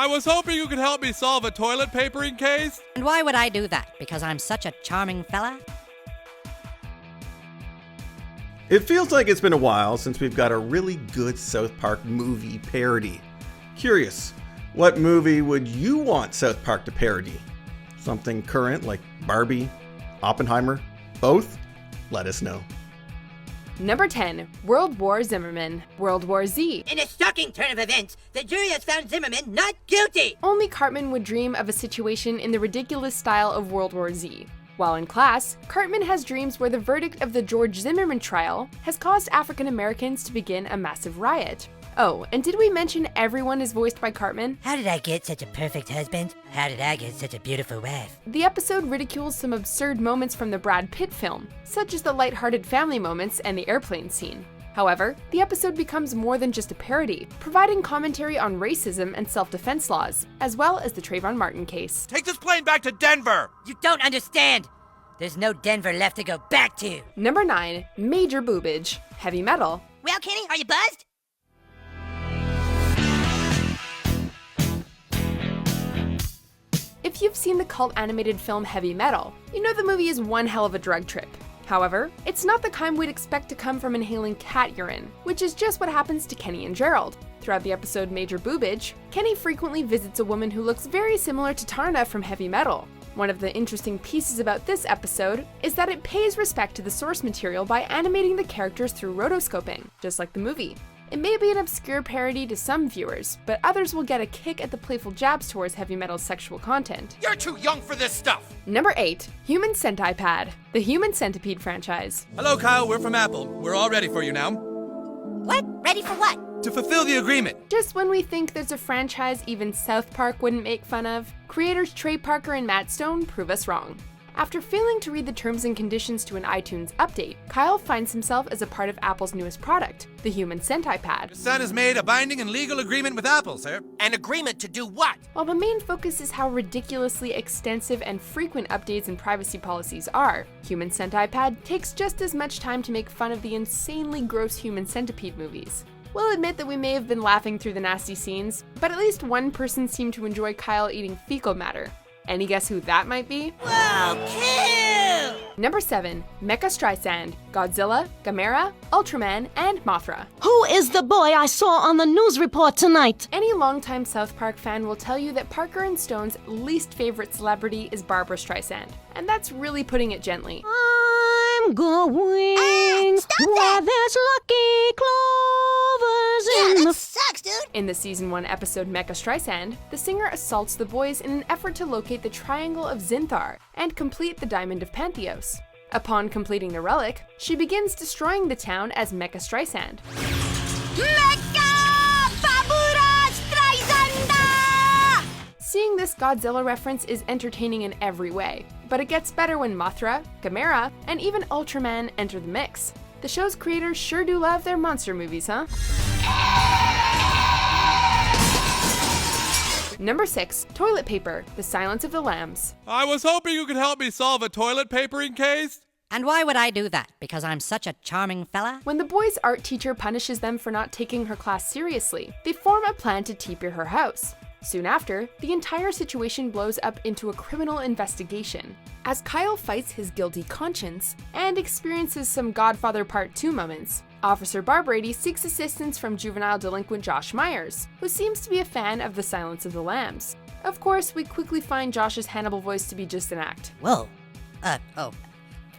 I was hoping you could help me solve a toilet papering case. And why would I do that? Because I'm such a charming fella? It feels like it's been a while since we've got a really good South Park movie parody. Curious, what movie would you want South Park to parody? Something current like Barbie, Oppenheimer, both? Let us know. Number 10, World War Zimmerman, World War Z. In a shocking turn of events, the jury has found Zimmerman not guilty! Only Cartman would dream of a situation in the ridiculous style of World War Z. While in class, Cartman has dreams where the verdict of the George Zimmerman trial has caused African Americans to begin a massive riot. Oh, and did we mention everyone is voiced by Cartman? How did I get such a perfect husband? How did I get such a beautiful wife? The episode ridicules some absurd moments from the Brad Pitt film, such as the lighthearted family moments and the airplane scene. However, the episode becomes more than just a parody, providing commentary on racism and self-defense laws, as well as the Trayvon Martin case. Take this plane back to Denver! You don't understand! There's no Denver left to go back to! Number 9, Major Boobage, Heavy Metal. Well, Kenny, are you buzzed? If you've seen the cult animated film Heavy Metal, you know the movie is one hell of a drug trip. However, it's not the kind we'd expect to come from inhaling cat urine, which is just what happens to Kenny and Gerald. Throughout the episode Major Boobage, Kenny frequently visits a woman who looks very similar to Tarna from Heavy Metal. One of the interesting pieces about this episode is that it pays respect to the source material by animating the characters through rotoscoping, just like the movie. It may be an obscure parody to some viewers, but others will get a kick at the playful jabs towards Heavy Metal's sexual content. You're too young for this stuff! Number 8, Human Centipede, the Human Centipede franchise. Hello, Kyle, we're from Apple. We're all ready for you now. What? Ready for what? To fulfill the agreement. Just when we think there's a franchise even South Park wouldn't make fun of, creators Trey Parker and Matt Stone prove us wrong. After failing to read the terms and conditions to an iTunes update, Kyle finds himself as a part of Apple's newest product, the Human Centipede. Your son has made a binding and legal agreement with Apple, sir. An agreement to do what? While the main focus is how ridiculously extensive and frequent updates and privacy policies are, Human Centipede takes just as much time to make fun of the insanely gross Human Centipede movies. We'll admit that we may have been laughing through the nasty scenes, but at least one person seemed to enjoy Kyle eating fecal matter. Any guess who that might be? Wow, kill! Number 7, Mecha-Streisand, Godzilla, Gamera, Ultraman, and Mothra. Who is the boy I saw on the news report tonight? Any longtime South Park fan will tell you that Parker and Stone's least favorite celebrity is Barbara Streisand, and that's really putting it gently. I'm going where there's lucky clovers in the... sucks, dude! In the Season 1 episode Mecha-Streisand, the singer assaults the boys in an effort to locate the Triangle of Zinthar and complete the Diamond of Pantheos. Upon completing the relic, she begins destroying the town as Mecha-Streisand. Seeing this Godzilla reference is entertaining in every way, but it gets better when Mothra, Gamera, and even Ultraman enter the mix. The show's creators sure do love their monster movies, huh? Number 6, Toilet Paper, The Silence of the Lambs. I was hoping you could help me solve a toilet papering case. And why would I do that? Because I'm such a charming fella? When the boys' art teacher punishes them for not taking her class seriously, they form a plan to TP her house. Soon after, the entire situation blows up into a criminal investigation. As Kyle fights his guilty conscience and experiences some Godfather Part 2 moments, Officer Barbrady seeks assistance from juvenile delinquent Josh Myers, who seems to be a fan of The Silence of the Lambs. Of course, we quickly find Josh's Hannibal voice to be just an act. Whoa.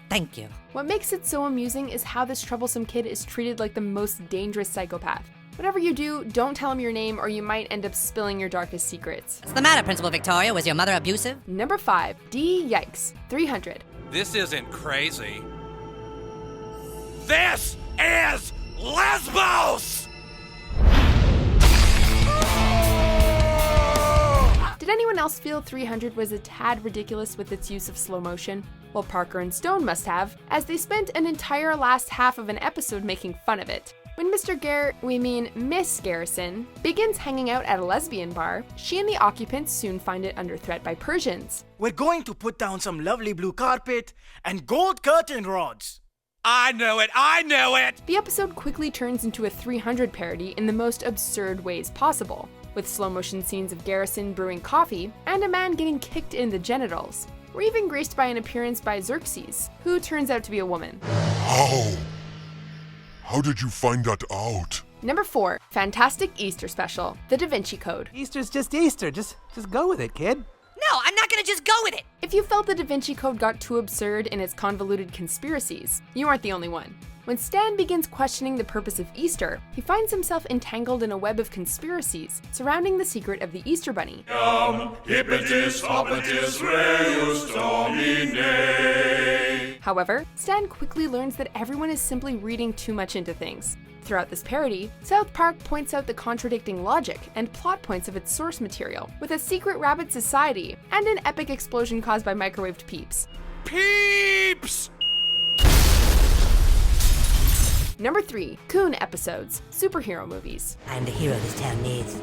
Thank you. What makes it so amusing is how this troublesome kid is treated like the most dangerous psychopath. Whatever you do, don't tell him your name or you might end up spilling your darkest secrets. What's the matter, Principal Victoria? Was your mother abusive? Number 5, D Yikes, 300. This isn't crazy. This is Lesbos! Did anyone else feel 300 was a tad ridiculous with its use of slow motion? Well, Parker and Stone must have, as they spent an entire last half of an episode making fun of it. When Miss Garrison, begins hanging out at a lesbian bar, she and the occupants soon find it under threat by Persians. We're going to put down some lovely blue carpet and gold curtain rods. I knew it! The episode quickly turns into a 300 parody in the most absurd ways possible. with slow motion scenes of Garrison brewing coffee and a man getting kicked in the genitals. We're even graced by an appearance by Xerxes, who turns out to be a woman. How? How did you find that out? Number 4, fantastic Easter special, The Da Vinci Code. Easter's just Easter. Just go with it, kid. No, I'm not gonna just go with it! If you felt the Da Vinci Code got too absurd in its convoluted conspiracies, you aren't the only one. When Stan begins questioning the purpose of Easter, he finds himself entangled in a web of conspiracies surrounding the secret of the Easter Bunny. However, Stan quickly learns that everyone is simply reading too much into things. Throughout this parody, South Park points out the contradicting logic and plot points of its source material, with a secret rabbit society and an epic explosion caused by microwaved peeps. Peeps! Number 3, Coon episodes, superhero movies. I'm the hero this town needs.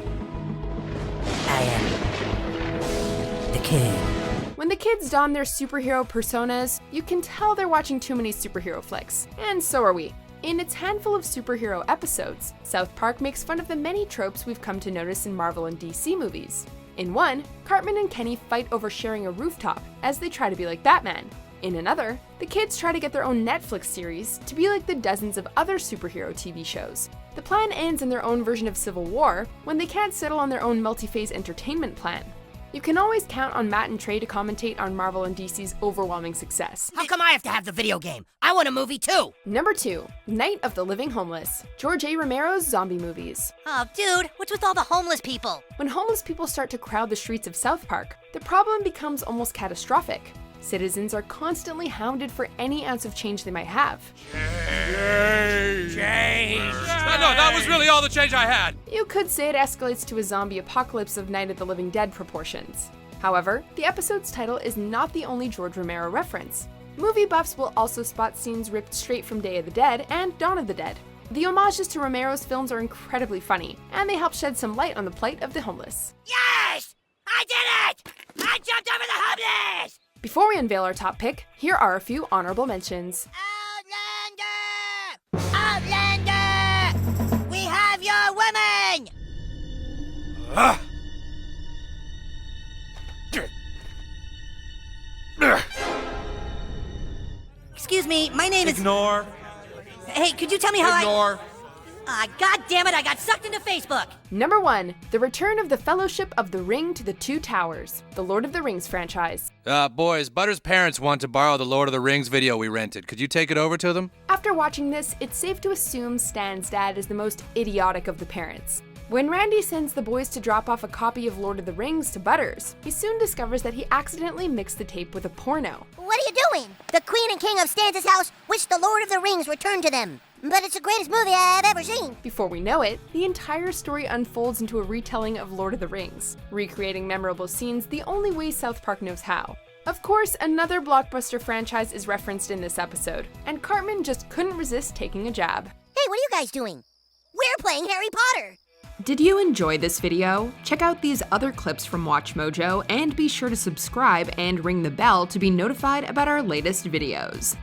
I am the king. When the kids don their superhero personas, you can tell they're watching too many superhero flicks, and so are we. In its handful of superhero episodes, South Park makes fun of the many tropes we've come to notice in Marvel and DC movies. In one, Cartman and Kenny fight over sharing a rooftop as they try to be like Batman. In another, the kids try to get their own Netflix series to be like the dozens of other superhero TV shows. The plan ends in their own version of Civil War when they can't settle on their own multi-phase entertainment plan. You can always count on Matt and Trey to commentate on Marvel and DC's overwhelming success. How come I have to have the video game? I want a movie too! Number 2, Night of the Living Homeless, George A. Romero's zombie movies. Oh, dude, what's with all the homeless people? When homeless people start to crowd the streets of South Park, the problem becomes almost catastrophic. Citizens are constantly hounded for any ounce of change they might have. Change! No, that was really all the change I had. You could say it escalates to a zombie apocalypse of Night of the Living Dead proportions. However, the episode's title is not the only George Romero reference. Movie buffs will also spot scenes ripped straight from Day of the Dead and Dawn of the Dead. The homages to Romero's films are incredibly funny, and they help shed some light on the plight of the homeless. Yes! I did it! I jumped over the homeless! Before we unveil our top pick, here are a few honorable mentions. Outlander! Outlander! We have your woman! Excuse me, my name is... Ignore. Hey, could you tell me how Ignore. God damn it, I got sucked into Facebook! Number 1, the return of the Fellowship of the Ring to the Two Towers, the Lord of the Rings franchise. Boys, Butter's parents want to borrow the Lord of the Rings video we rented. Could you take it over to them? After watching this, it's safe to assume Stan's dad is the most idiotic of the parents. When Randy sends the boys to drop off a copy of Lord of the Rings to Butters, he soon discovers that he accidentally mixed the tape with a porno. What are you doing? The Queen and King of Stan's house wish the Lord of the Rings returned to them. But it's the greatest movie I've ever seen. Before we know it, the entire story unfolds into a retelling of Lord of the Rings, recreating memorable scenes the only way South Park knows how. Of course, another blockbuster franchise is referenced in this episode, and Cartman just couldn't resist taking a jab. Hey, what are you guys doing? We're playing Harry Potter. Did you enjoy this video? Check out these other clips from Watch Mojo and be sure to subscribe and ring the bell to be notified about our latest videos.